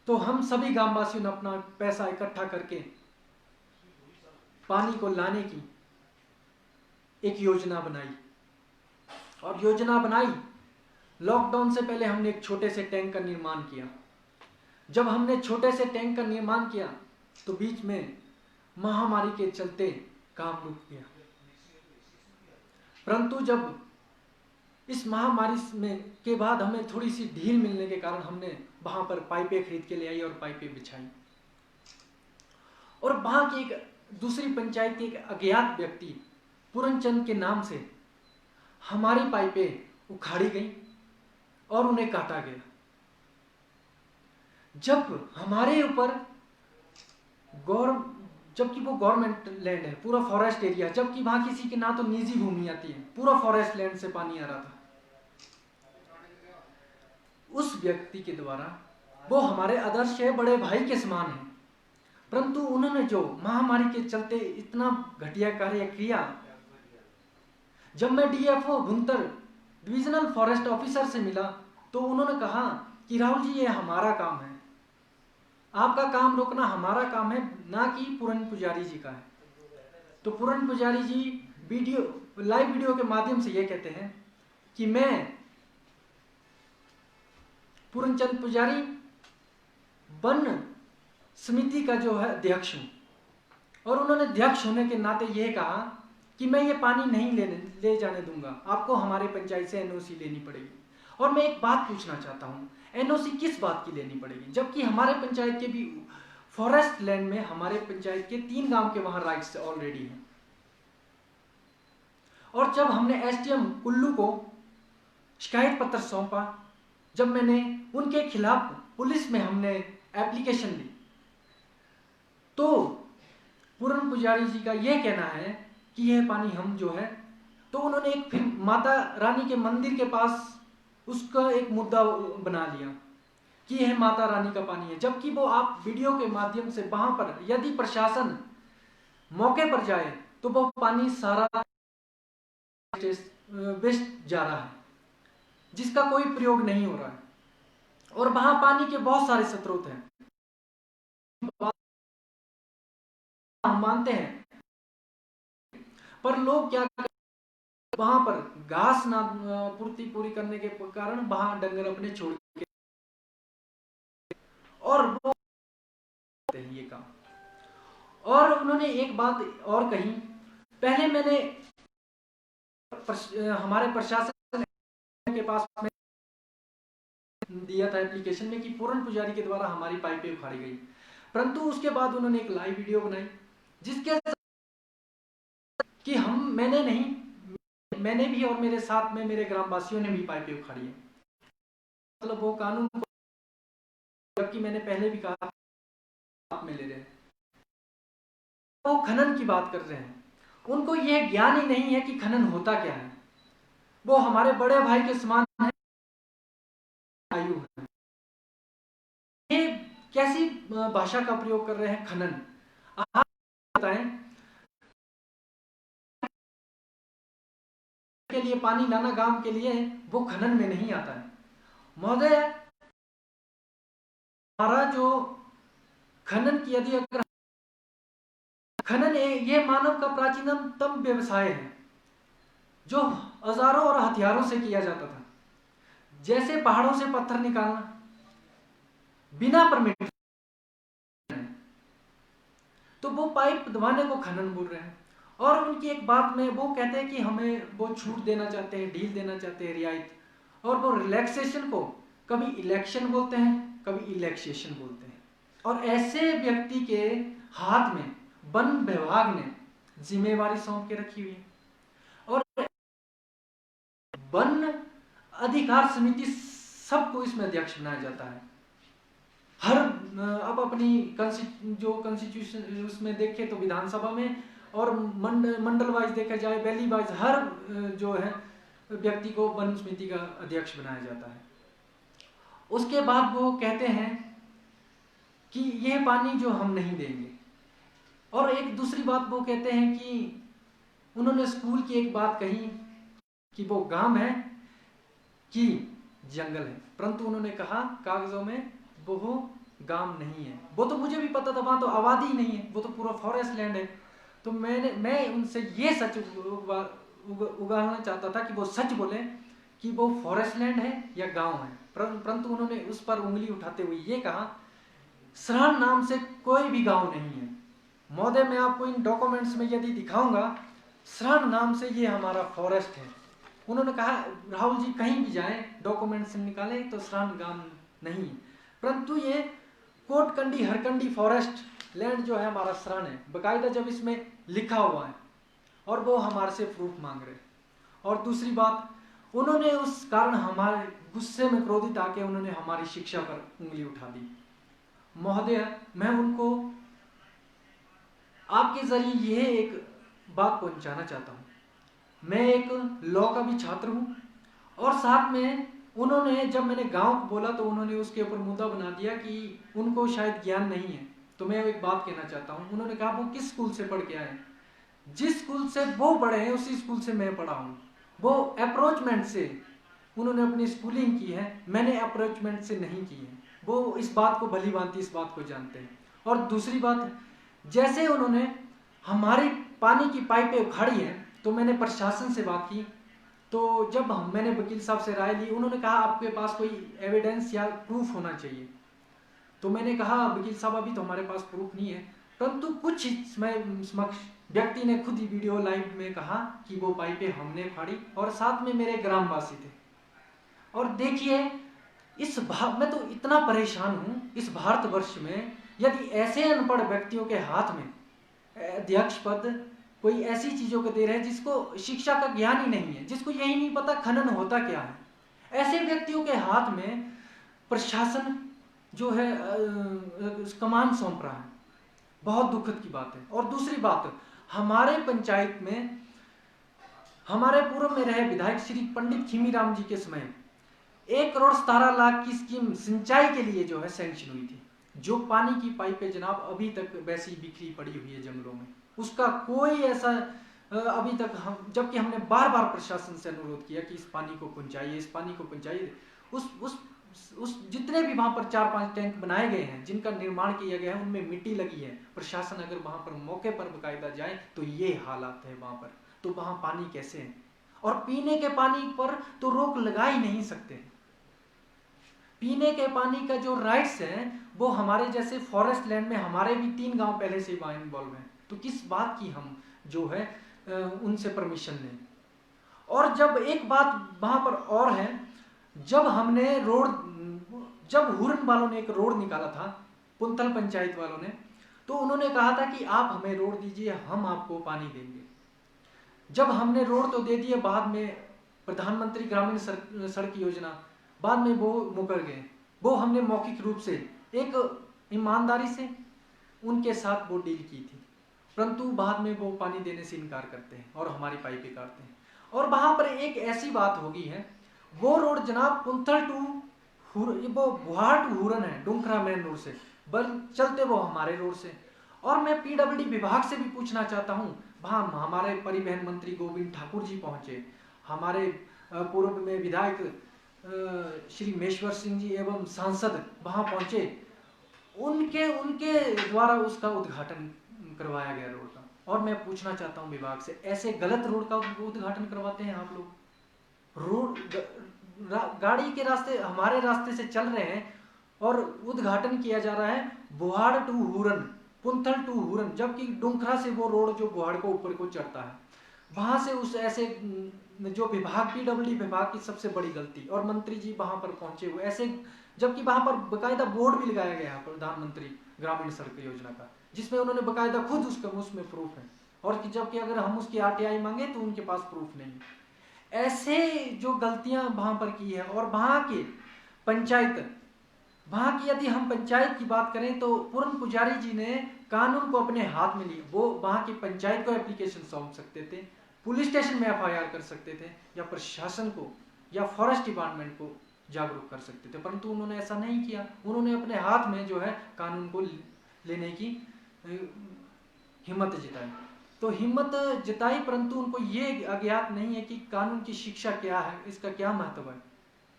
तो हम सभी ग्रामवासियों ने अपना पैसा इकट्ठा करके पानी को लाने की एक योजना बनाई। और योजना बनाई, लॉकडाउन से पहले हमने एक छोटे से टैंक का निर्माण किया। जब हमने छोटे से टैंक का निर्माण किया तो बीच में महामारी के चलते काम रुक गया। परंतु जब इस महामारी में के बाद हमें थोड़ी सी ढील मिलने के कारण हमने वहां पर पाइपें खरीद के ले आई और पाइपें बिछाई। और वहां की एक दूसरी पंचायत के एक अज्ञात व्यक्ति पूरनचंद के नाम से हमारी पाइपें उखाड़ी गई और उन्हें काटा गया। जब हमारे ऊपर जबकि वो गवर्नमेंट लैंड है, पूरा फॉरेस्ट एरिया, जबकि वहां किसी की ना तो निजी भूमि आती है, पूरा फॉरेस्ट लैंड से पानी आ रहा था। उस व्यक्ति के द्वारा, वो हमारे आदर्श है, बड़े भाई के समान है, परंतु उन्होंने जो महामारी के चलते इतना घटिया कार्य किया। जब मैं DFO Bhuntar divisional forest officer से मिला तो उन्होंने कहा कि राहुल जी, ये हमारा काम है, आपका काम रोकना हमारा काम है, ना कि पूरन पुजारी जी का है। तो पूरन पुजारी जी लाइव वीडियो के माध्यम से ये कहते हैं कि मैं पूरनचंद पुजारी वन समिति का जो है अध्यक्ष हूं, और उन्होंने अध्यक्ष होने के नाते यह कहा कि मैं ये पानी नहीं ले जाने दूंगा, आपको हमारे पंचायत से एनओसी लेनी पड़ेगी। और मैं एक बात पूछना चाहता हूं, एनओसी किस बात की लेनी पड़ेगी, जबकि हमारे पंचायत के भी फॉरेस्ट लैंड में हमारे पंचायत के 3 गांव के वहां राइट्स ऑलरेडी हैं। और जब हमने एसडीएम कुल्लू को शिकायत पत्र सौंपा, जब मैंने उनके खिलाफ पुलिस में हमने एप्लीकेशन दी, तो पूरन पुजारी जी का यह कहना है कि यह पानी हम जो है, तो उन्होंने एक फिर माता रानी के मंदिर के पास उसका एक मुद्दा बना लिया कि यह माता रानी का पानी है, जबकि वो आप वीडियो के माध्यम से वहां पर यदि प्रशासन मौके पर जाए तो वो पानी सारा वेस्ट जा रहा है, जिसका कोई प्रयोग नहीं हो रहा है। और वहां पानी के बहुत सारे स्रोत हैं, हम मानते हैं, पर लोग क्या वहां पर घास ना पूरी करने के कारण वहां डंगर अपने छोड़ के और वो ये काम। और उन्होंने एक बात और कही, पहले मैंने हमारे प्रशासन के पास में दिया था एप्लीकेशन में कि पूरन पुजारी के द्वारा हमारी पाइपें उखाड़ी गई, परंतु उसके बाद उन्होंने एक लाइव वीडियो बनाई जिसके कि मैंने भी और मेरे साथ में मेरे ग्रामवासियों ने भी पाइपें उखाड़ी है। मतलब वो कानून, जबकि मैंने पहले भी कहा आप में ले रहे हैं, वो खनन की बात कर रहे हैं, उनको यह ज्ञान ही नहीं है कि खनन होता क्या है। वो हमारे बड़े भाई के समान है, आयु है। ये कैसी भाषा का प्रयोग कर रहे हैं, खनन। आप बताएं, के लिए पानी लाना गांव के लिए वो खनन में नहीं आता है महोदय। हमारा जो खनन की यदि अगर खनन ये मानव का प्राचीनतम व्यवसाय है जो औजारों और हथियारों से किया जाता था, जैसे पहाड़ों से पत्थर निकालना बिना परमिट, तो वो पाइप दबाने को खनन बोल रहे हैं। और उनकी एक बात में वो कहते हैं कि हमें वो छूट देना चाहते हैं, ढील देना चाहते हैं, रियायत, और वो रिलैक्सेशन को कभी इलेक्शन बोलते हैं, कभी इलेक्सेशन बोलते हैं। और ऐसे व्यक्ति के हाथ में वन विभाग ने जिम्मेवारी सौंप के रखी हुई है। और वन अधिकार समिति सबको इसमें अध्यक्ष बनाया जाता है। हर अब अपनी जो कॉन्स्टिट्यूशन उसमें देखें तो विधानसभा में, और मंडल वाइज देखा जाए, वैली वाइज, हर जो है व्यक्ति को वन समिति का अध्यक्ष बनाया जाता है। उसके बाद वो कहते हैं कि यह पानी जो हम नहीं देंगे। और एक दूसरी बात वो कहते हैं कि उन्होंने स्कूल की एक बात कही कि वो गांव है कि जंगल है, परंतु उन्होंने कहा कागजों में वो गांव नहीं है। वो तो मुझे भी पता था, वहां तो आबादी ही नहीं है, वो तो पूरा फॉरेस्ट लैंड है। तो मैं उनसे ये सच उगाना चाहता था कि वो सच बोले कि वो फॉरेस्ट लैंड है या गांव है, परंतु उन्होंने उस पर उंगली उठाते हुए ये कहा सरण नाम से कोई भी गांव नहीं है। महोदय, मैं आपको इन डॉक्यूमेंट्स में यदि दिखाऊंगा, सरण नाम से ये हमारा फॉरेस्ट है। उन्होंने कहा राहुल जी कहीं भी जाएं डॉक्यूमेंट्स निकालें तो सरण गांव नहीं है, परंतु ये कोटकंडी हरकंडी फॉरेस्ट लैंड जो है हमारा सरण है, बाकायदा जब इसमें लिखा हुआ है, और वो हमारे से प्रूफ मांग रहे। और दूसरी बात, उन्होंने उस कारण हमारे गुस्से में क्रोधित आके उन्होंने हमारी शिक्षा पर उंगली उठा दी। महोदय, मैं उनको आपके जरिए यह एक बात पहुंचाना चाहता हूं। मैं एक लॉ का भी छात्र हूं, और साथ में उन्होंने जब मैंने गांव को बोला तो उन्होंने उसके ऊपर मुद्दा बना दिया कि उनको शायद ज्ञान नहीं है। तो मैं एक बात कहना चाहता हूं, उन्होंने कहा वो किस स्कूल से पढ़ के आए? जिस स्कूल से वो पढ़े हैं उसी स्कूल से मैं पढ़ा हूं। वो अप्रोचमेंट से उन्होंने अपनी स्कूलिंग की है, मैंने अप्रोचमेंट से नहीं की है। वो इस बात को भली भांति इस बात को जानते हैं। और दूसरी बात, जैसे उन्होंने हमारी पानी की पाइपें उखाड़ी हैं तो मैंने प्रशासन से बात की। तो जब मैंने वकील साहब से राय ली, उन्होंने कहा आपके पास कोई एविडेंस या प्रूफ होना चाहिए। तो मैंने कहा वकील साहब अभी तो हमारे पास प्रूफ नहीं है, परंतु कुछ समय समक्ष व्यक्ति ने खुद ही वीडियो लाइव में कहा कि वो पाइपें हमने फाड़ी, और साथ में मेरे ग्रामवासी थे। और देखिए, मैं तो इतना परेशान हूं, इस भारतवर्ष में यदि ऐसे अनपढ़ व्यक्तियों के हाथ में अध्यक्ष पद कोई ऐसी चीजों को दे रहे हैं जिसको शिक्षा का ज्ञान ही नहीं है, जिसको यही नहीं पता खनन होता क्या है, ऐसे व्यक्तियों के हाथ में प्रशासन जो है कमान सौंप रहा है, बहुत दुखद की बात है। और दूसरी बात, हमारे पंचायत में हमारे पूर्व में रहे विधायक श्री पंडित खीमीराम जी के समय 1,17,00,000 की स्कीम सिंचाई के लिए जो है सैंक्शन हुई थी। जो पानी की पाइपें जनाब अभी तक वैसी बिखरी पड़ी हुई है जंगलों में, उसका कोई ऐसा अभी तक जबकि हमने बार बार प्रशासन से अनुरोध किया कि इस पानी को पहुंचाइए, इस पानी को पहुंचाइए। उस जितने भी वहां पर 4-5 टैंक बनाए गए हैं जिनका निर्माण किया गया है उनमें मिट्टी लगी है। प्रशासन अगर वहां पर मौके पर बकायदा जाए तो ये हालात है वहां पर, तो वहां पानी कैसे है? और पीने के पानी पर तो रोक लगा ही नहीं सकते। पीने के पानी का जो राइट्स है वो हमारे जैसे फॉरेस्ट लैंड में हमारे भी 3 गांव पहले से वहां इन्वॉल्व हैं, तो किस बात की हम जो है उनसे परमिशन लें। और जब एक बात वहां पर और है, जब हुरन वालों ने एक रोड निकाला था, पुंतल पंचायत वालों ने, तो उन्होंने कहा था कि आप हमें रोड दीजिए, हम आपको पानी देंगे। जब हमने रोड तो दे दिए, बाद में प्रधानमंत्री ग्रामीण सड़क योजना, बाद में वो मुकर गए। वो हमने मौखिक रूप से एक ईमानदारी से उनके साथ वो डील की थी, परंतु बाद में वो पानी देने से इनकार करते हैं और हमारी पाइपें काटते हैं। और वहां पर एक ऐसी बात हो गई है, वो रोड जनाब पुंथल टू वो बुहार टू हुरन है, डुंखरा मेन रोड से, बल चलते वो हमारे रोड से। और मैं पीडब्ल्यूडी विभाग से भी पूछना चाहता हूँ, वहां हमारे परिवहन मंत्री गोविंद ठाकुर जी पहुंचे, हमारे पूर्व में विधायक श्री मेश्वर सिंह जी एवं सांसद वहां पहुंचे, उनके द्वारा उसका उद्घाटन करवाया गया रोड का। और मैं पूछना चाहता हूं विभाग से, ऐसे गलत रोड का उद्घाटन करवाते हैं आप लोग? रोड गाड़ी के रास्ते हमारे रास्ते से चल रहे हैं और उद्घाटन किया जा रहा है बुहाड़ to Huron, Punthal to Huron, जबकि डुंखरा से वो रोड जो बुहाड़ को ऊपर को चढ़ता है, वहां से उस ऐसे जो विभाग पीडब्ल्यूडी विभाग की सबसे बड़ी गलती। और मंत्री जी वहां पर पहुंचे हुए ऐसे, जबकि वहां पर बकायदा बोर्ड भी लगाया गया है प्रधानमंत्री ग्रामीण सड़क योजना का, जिसमें उन्होंने बकायदा खुद उसमें प्रूफ है, और जबकि अगर हम उसकी आरटीआई मांगे तो उनके पास प्रूफ नहीं। ऐसे जो गलतियां वहां पर की है। और वहां के पंचायत, वहां की यदि हम पंचायत की बात करें तो पूर्ण पुजारी जी ने कानून को अपने हाथ में लिया। वो वहां की पंचायत को एप्लीकेशन सौंप सकते थे, पुलिस स्टेशन में एफआईआर कर सकते थे, या प्रशासन को या फॉरेस्ट डिपार्टमेंट को जागरूक कर सकते थे, परंतु उन्होंने ऐसा नहीं किया। उन्होंने अपने हाथ में जो है कानून को लेने की हिम्मत जताई, तो हिम्मत जताई, परंतु उनको ये अज्ञात नहीं है कि कानून की शिक्षा क्या है, इसका क्या महत्व है।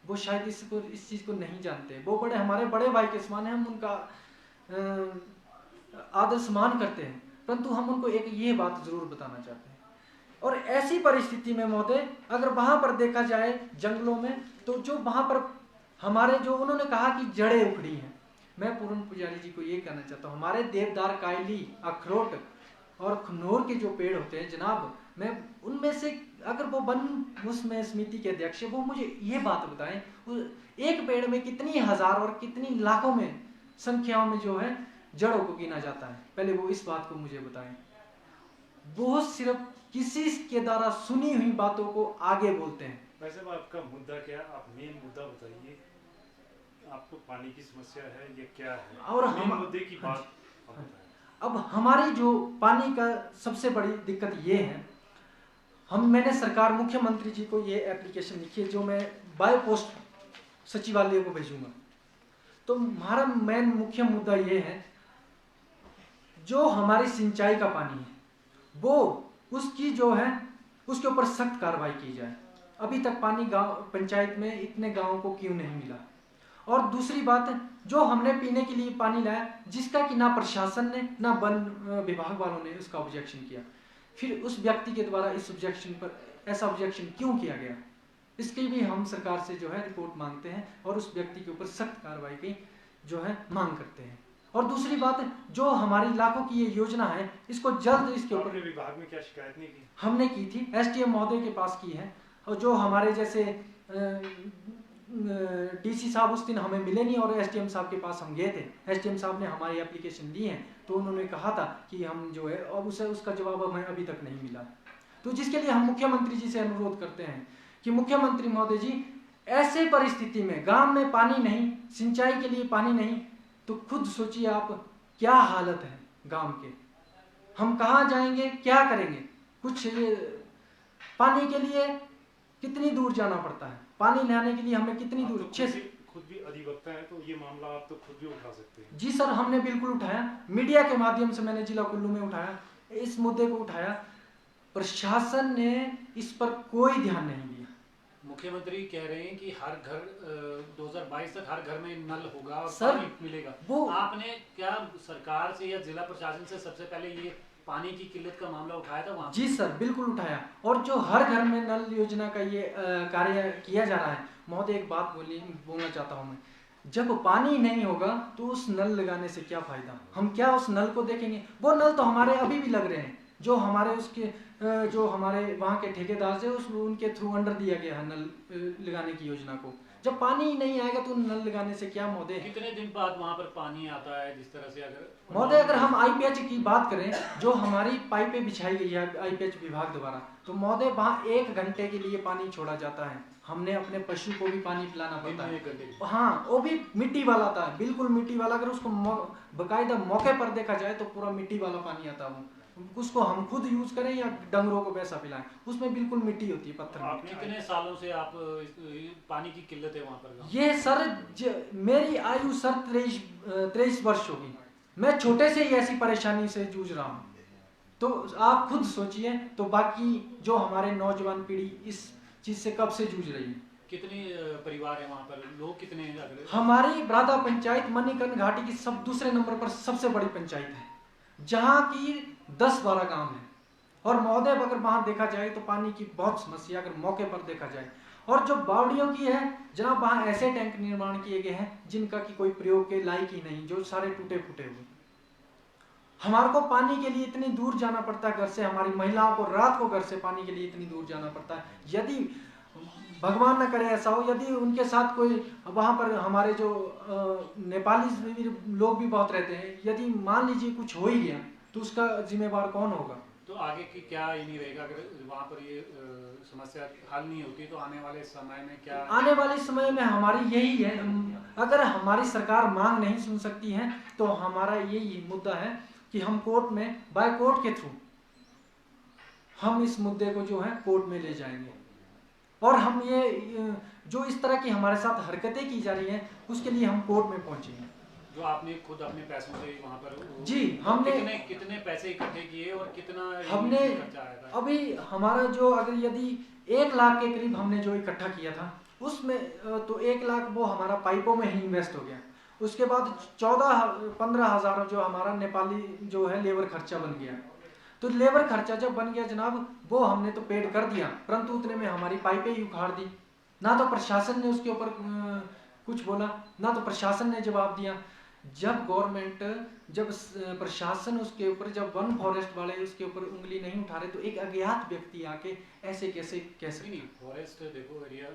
वो शायद इस चीज़ को नहीं जानते। वो हमारे बड़े भाई के समान है, हम उनका आदर सम्मान करते हैं, परंतु हम उनको एक ये बात जरूर बताना चाहते हैं। और ऐसी परिस्थिति में महोदय अगर वहां पर देखा जाए जंगलों में, तो जो वहां पर हमारे जो उन्होंने कहा कि जड़ें उखड़ी हैं, मैं पूर्ण पुजारी जी को ये कहना चाहता हूँ, हमारे देवदार, कायली, अखरोट और खनौर के जो पेड़ होते हैं जनाब, मैं उनमें से अगर वो वन उसमें समिति के अध्यक्ष, वो मुझे ये बात बताएं एक पेड़ में कितनी हजार और कितनी लाखों में संख्याओं में जो है जड़ों को गिना जाता है, पहले वो इस बात को मुझे बताएं। वो सिर्फ किसी के द्वारा सुनी हुई बातों को आगे बोलते हैं। वैसे आपका मुद्दा क्या है, आप मेन मुद्दा बताइए, आपको पानी की समस्या है ये क्या है, और मेन मुद्दे की बात अब हमारी जो पानी का सबसे बड़ी दिक्कत ये है, मैंने सरकार मुख्यमंत्री जी को ये एप्लीकेशन लिखी है जो मैं बाय पोस्ट सचिवालय को भेजूंगा। तो हमारा मेन मुख्य मुद्दा ये है, जो हमारी सिंचाई का पानी है वो उसकी जो है उसके ऊपर सख्त कार्रवाई की जाए। अभी तक पानी गांव पंचायत में इतने गांवों को क्यों नहीं मिला। और दूसरी बात, जो हमने पीने के लिए पानी लाया जिसका कि ना प्रशासन ने ना वन विभाग वालों ने उसका ऑब्जेक्शन किया, फिर उस व्यक्ति के द्वारा इस ऑब्जेक्शन पर ऐसा ऑब्जेक्शन क्यों किया गया, इसकी भी हम सरकार से जो है रिपोर्ट मांगते हैं और उस व्यक्ति के ऊपर सख्त कार्रवाई की जो है मांग करते हैं। और दूसरी बात, जो हमारी लाखों की ये योजना है इसको जल्द इसके ऊपर विभाग में क्या शिकायत नहीं की? हमने की थी, एसडीएम महोदय के पास की है, और जो हमारे जैसे डीसी साहब उस दिन हमें मिले नहीं और एसडीएम साहब के पास हम गए थे। एसडीएम साहब ने हमारी एप्लीकेशन ली है तो उन्होंने कहा था कि हम जो है, और उसका जवाब हमें अभी तक नहीं मिला। तो जिसके लिए हम मुख्यमंत्री जी से अनुरोध करते हैं कि मुख्यमंत्री महोदय जी, ऐसे परिस्थिति में गांव में पानी नहीं, सिंचाई के लिए पानी नहीं, तो खुद सोचिए आप क्या हालत है गांव के, हम कहाँ जाएंगे, क्या करेंगे। कुछ पानी के लिए कितनी दूर जाना पड़ता है, पानी लाने के लिए हमें कितनी दूर, खुद भी अधिवक्ता है तो ये मामला आप तो खुद भी उठा सकते हैं। जी सर, हमने बिल्कुल उठाया, मीडिया के माध्यम से मैंने जिला कुल्लू में उठाया, इस मुद्दे को उठाया, प्रशासन ने इस पर कोई ध्यान नहीं दिया। मुख्यमंत्री कह रहे हैं कि हर घर 2022 तक हर घर में नल होगा और सर, पानी मिलेगा। वो आपने क्या सरकार से या जिला प्रशासन से सबसे पहले ये पानी की किल्लत का मामला उठाया था वहाँ? जी सर, बिल्कुल उठाया, और जो हर घर में नल योजना का ये कार्य किया जा रहा है। महोदय एक बात बोलना चाहता हूँ मैं, जब पानी नहीं होगा तो उस नल लगाने से क्या फायदा, हम क्या उस नल को देखेंगे। वो नल तो हमारे अभी भी लग रहे हैं, जो हमारे उसके जो हमारे वहाँ के ठेकेदार से उनके थ्रू अंडर दिया गया है नल लगाने की योजना को। जब पानी ही नहीं आएगा तो नल लगाने से क्या महोदय। कितने दिन बाद वहाँ पर पानी आता है जिस तरह से? अगर महोदय अगर हम आईपीएच की बात करें, जो हमारी पाइपें बिछाई गई है आईपीएच विभाग द्वारा, तो महोदय वहाँ 1 घंटे के लिए पानी छोड़ा जाता है। हमने अपने पशु को भी पानी पिलाना पड़ता है। हाँ, वो भी मिट्टी वाला आता है, बिल्कुल मिट्टी वाला। अगर उसको बाकायदा मौके पर देखा जाए तो पूरा मिट्टी वाला पानी आता है। उसको हम खुद यूज करें या डंगरों को वैसा पिलाएं, उसमें बिल्कुल मिट्टी होती है, पत्थर में। कितने सालों से आप पानी की किल्लत है वहाँ पर? ये सर मेरी आयु सर 23 वर्ष होगी, मैं छोटे से ही ऐसी परेशानी से जूझ रहा हूँ। तो आप खुद सोचिए, तो बाकी जो हमारे नौजवान पीढ़ी इस चीज से कब से जूझ रही है। कितने परिवार है वहाँ पर, लोग कितने हैं? हमारी ब्रादा पंचायत मणिकर्ण घाटी की दूसरे नंबर पर सबसे बड़ी पंचायत है, जहाँ की 10-12 गांव है। और महोदय अगर वहां देखा जाए तो पानी की बहुत समस्या अगर मौके पर देखा जाए। और जो बावड़ियों की है जनाब, वहां ऐसे टैंक निर्माण किए गए हैं जिनका की कोई प्रयोग के लायक ही नहीं, जो सारे टूटे फूटे हुए। हमारे को पानी के लिए इतनी दूर जाना पड़ता है घर से, हमारी महिलाओं को रात को घर से पानी के लिए इतनी दूर जाना पड़ता है। यदि भगवान न करे ऐसा हो, यदि उनके साथ कोई वहां पर हमारे जो नेपाली लोग भी बहुत रहते हैं, यदि मान लीजिए कुछ हो ही गया तो उसका जिम्मेवार कौन होगा। तो आगे की क्या ही नहीं रहेगा अगर वहाँ पर ये समस्या हल नहीं होती, तो आने वाले समय में क्या? आने वाले समय में हमारी यही है, अगर हमारी सरकार मांग नहीं सुन सकती है तो हमारा यही मुद्दा है कि हम कोर्ट में बाय कोर्ट के थ्रू हम इस मुद्दे को जो है कोर्ट में ले जाएंगे। और हम ये जो इस तरह की हमारे साथ हरकतें की जा रही हैं उसके लिए हम कोर्ट में पहुंचेंगे। जो आपने खुद अपने पैसों से वहाँ पर जी, हमने कितने पैसे इकट्ठे किए और कितना हमने अभी हमारा जो अगर यदि 1 लाख के करीब हमने जो इकट्ठा किया था, उसमें तो 1 लाख वो हमारा पाइपों में ही इन्वेस्ट हो गया। उसके बाद 14-15 हज़ार जो हमारा नेपाली जो है लेबर खर्चा बन गया। तो लेबर खर्चा जब बन गया जनाब, वो हमने तो पेड कर दिया, परंतु उतने में हमारी पाइपें ही उखाड़ दी। ना तो प्रशासन ने उसके ऊपर कुछ बोला, ना तो प्रशासन ने जवाब दिया। जब गवर्नमेंट, जब प्रशासन उसके ऊपर, जब वन फॉरेस्ट वाले उसके ऊपर उंगली नहीं उठा रहे, तो एक अज्ञात व्यक्ति आके ऐसे कैसे कह सकते? नहीं, फॉरेस्ट देखो एरिया